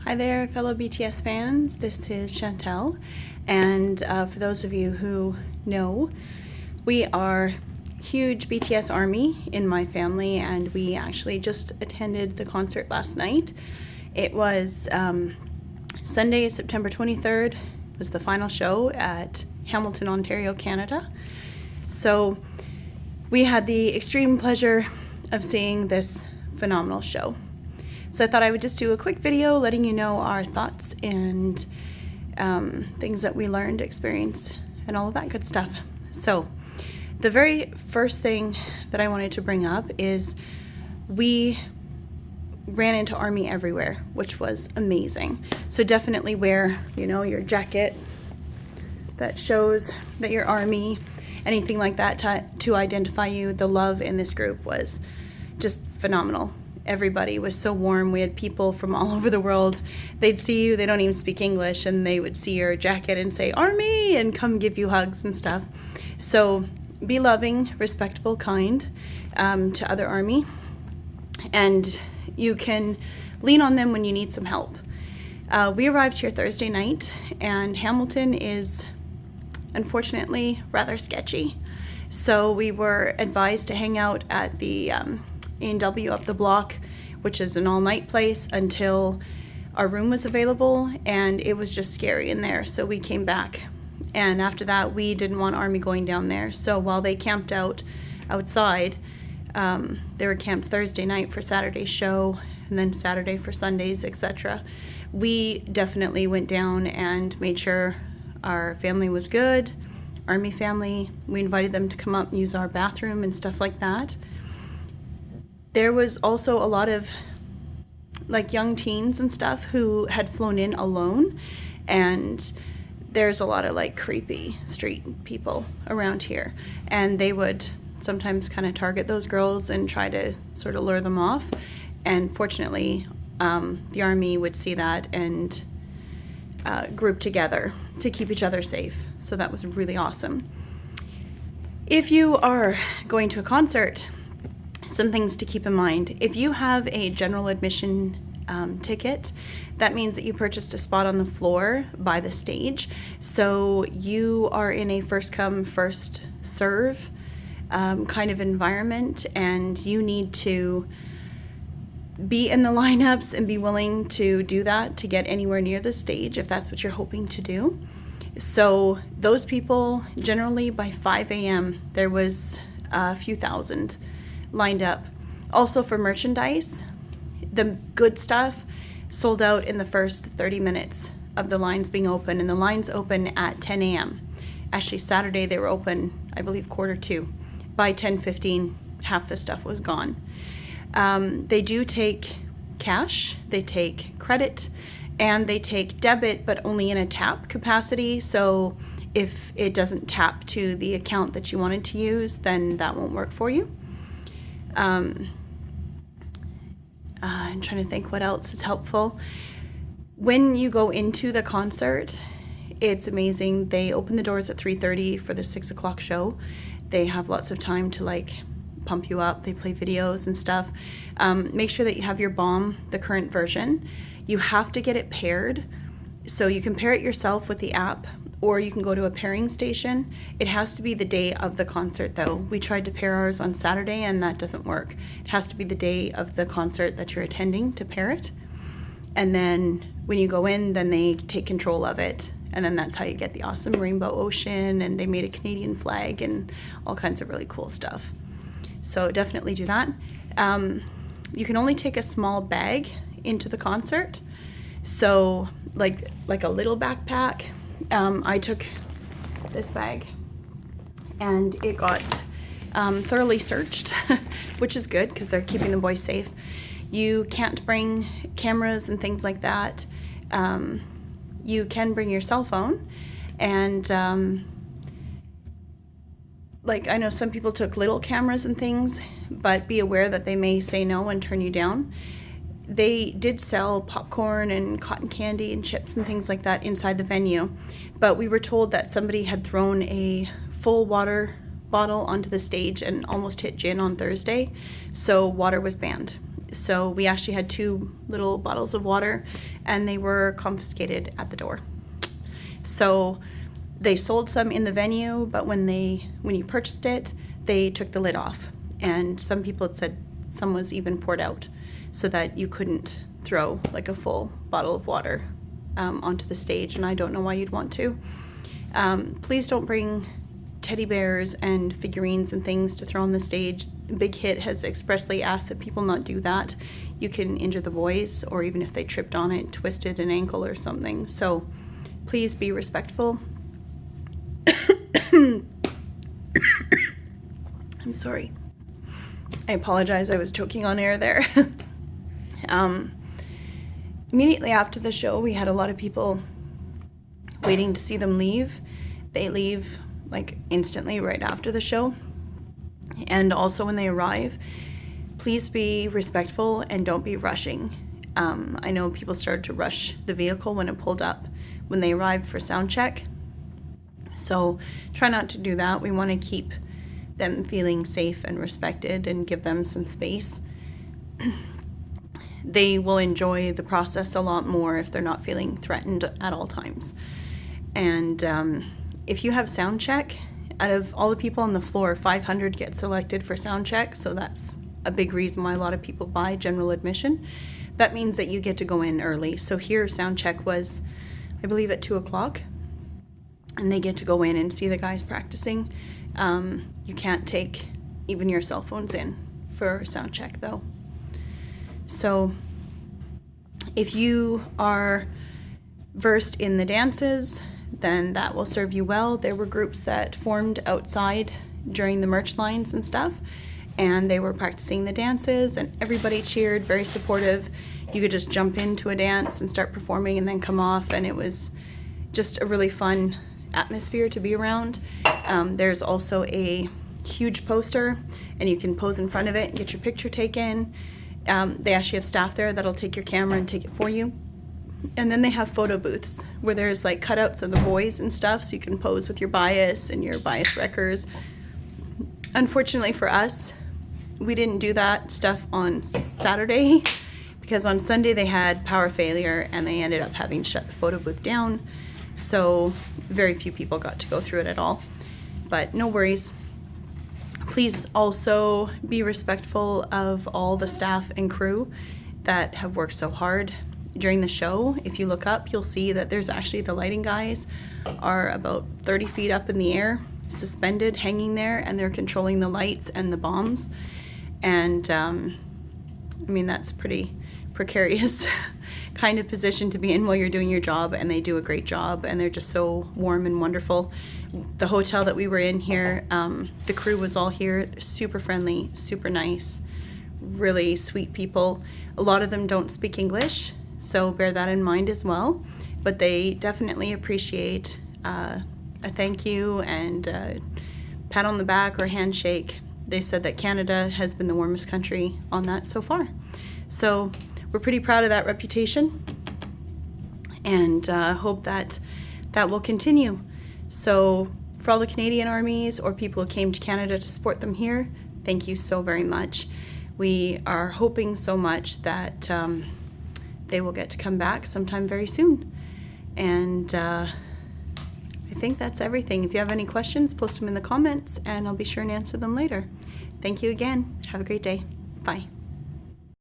Hi there, fellow BTS fans. This is Chantel, and for those of you who know, we are huge BTS army in my family, and we actually just attended the concert last night. It was Sunday, September 23rd, was the final show at Hamilton, Ontario, Canada. So we had the extreme pleasure of seeing this phenomenal show. So I thought I would just do a quick video letting you know our thoughts and things that we learned, experienced, and all of that good stuff. So the very first thing that I wanted to bring up is we ran into Army everywhere, which was amazing. So definitely wear, your jacket that shows that you're Army, anything like that to identify you. The love in this group was just phenomenal. Everybody was so warm. We had people from all over the world. They'd see you, they don't even speak English, and they would see your jacket and say Army and come give you hugs and stuff. So be loving, respectful, kind to other Army, and you can lean on them when you need some help. We arrived here Thursday night, and Hamilton is unfortunately rather sketchy. So we were advised to hang out at the A&W up the block, which is an all-night place, until our room was available, and it was just scary in there, so we came back. And after that, we didn't want Army going down there, so while they camped outside, they were camped Thursday night for Saturday's show, and then Saturday for Sundays, etc. We definitely went down and made sure our family was good, Army family. We invited them to come up and use our bathroom and stuff like that. There was also a lot of young teens and stuff who had flown in alone, and there's a lot of creepy street people around here, and they would sometimes kind of target those girls and try to sort of lure them off. And fortunately, the Army would see that and group together to keep each other safe. So that was really awesome. If you are going to a concert, some things to keep in mind. If you have a general admission ticket, that means that you purchased a spot on the floor by the stage. So you are in a first come, first serve kind of environment, and you need to be in the lineups and be willing to do that to get anywhere near the stage if that's what you're hoping to do. So those people, generally by 5 a.m. there was a few thousand lined up. Also for merchandise, the good stuff sold out in the first 30 minutes of the lines being open, and the lines open at 10 a.m. Actually, Saturday they were open, I believe, 1:45. By 10:15, half the stuff was gone. They do take cash, they take credit, and they take debit, but only in a tap capacity. So if it doesn't tap to the account that you wanted to use, then that won't work for you. I'm trying to think what else is helpful. When you go into the concert, it's amazing. They open the doors at 3:30 for the 6 o'clock show. They have lots of time to pump you up. They play videos and stuff. Make sure that you have your bomb, the current version. You have to get it paired. So you can pair it yourself with the app, or you can go to a pairing station. It has to be the day of the concert though. We tried to pair ours on Saturday and that doesn't work. It has to be the day of the concert that you're attending to pair it. And then when you go in, then they take control of it. And then that's how you get the awesome rainbow ocean, and they made a Canadian flag and all kinds of really cool stuff. So definitely do that. You can only take a small bag into the concert. So like a little backpack. I took this bag, and it got thoroughly searched, which is good because they're keeping the boys safe. You can't bring cameras and things like that. You can bring your cell phone, and I know some people took little cameras and things, but be aware that they may say no and turn you down. They did sell popcorn and cotton candy and chips and things like that inside the venue, but we were told that somebody had thrown a full water bottle onto the stage and almost hit gin on Thursday, so water was banned. So we actually had 2 little bottles of water, and they were confiscated at the door. So they sold some in the venue, but when you purchased it, they took the lid off. And some people had said some was even poured out so that you couldn't throw like a full bottle of water onto the stage, and I don't know why you'd want to. Please don't bring teddy bears and figurines and things to throw on the stage. Big Hit has expressly asked that people not do that. You can injure the boys, or even if they tripped on it, twisted an ankle or something. So please be respectful. I'm sorry. I apologize, I was choking on air there. Immediately after the show, we had a lot of people waiting to see them leave. They leave like instantly right after the show. And also when they arrive, please be respectful and don't be rushing. I know people started to rush the vehicle when it pulled up when they arrived for sound check. So try not to do that. We want to keep them feeling safe and respected and give them some space. They will enjoy the process a lot more if they're not feeling threatened at all times. And if you have sound check, out of all the people on the floor, 500 get selected for sound check, so that's a big reason why a lot of people buy general admission. That means that you get to go in early. So here sound check was, I believe, at 2 o'clock, and they get to go in and see the guys practicing. You can't take even your cell phones in for sound check though. So if you are versed in the dances, then that will serve you well. There were groups that formed outside during the merch lines and stuff, and they were practicing the dances, and everybody cheered, very supportive. You could just jump into a dance and start performing and then come off, and it was just a really fun atmosphere to be around. There's also a huge poster, and you can pose in front of it and get your picture taken. They actually have staff there that'll take your camera and take it for you. And then they have photo booths where there's like cutouts of the boys and stuff, so you can pose with your bias and your bias wreckers. Unfortunately for us, we didn't do that stuff on Saturday because on Sunday they had power failure and they ended up having to shut the photo booth down. So very few people got to go through it at all, but no worries. Please also be respectful of all the staff and crew that have worked so hard during the show. If you look up, you'll see that there's actually the lighting guys are about 30 feet up in the air, suspended, hanging there, and they're controlling the lights and the bombs. And I mean, that's pretty precarious kind of position to be in while you're doing your job, and they do a great job, and they're just so warm and wonderful. The hotel that we were in here, the crew was all here, super friendly, super nice, really sweet people. A lot of them don't speak English, so bear that in mind as well, but they definitely appreciate a thank you and a pat on the back or handshake. They said that Canada has been the warmest country on that so far. So we're pretty proud of that reputation, and hope that that will continue. So for all the Canadian armies or people who came to Canada to support them here, thank you so very much. We are hoping so much that they will get to come back sometime very soon. And I think that's everything. If you have any questions, post them in the comments and I'll be sure and answer them later. Thank you again. Have a great day. Bye.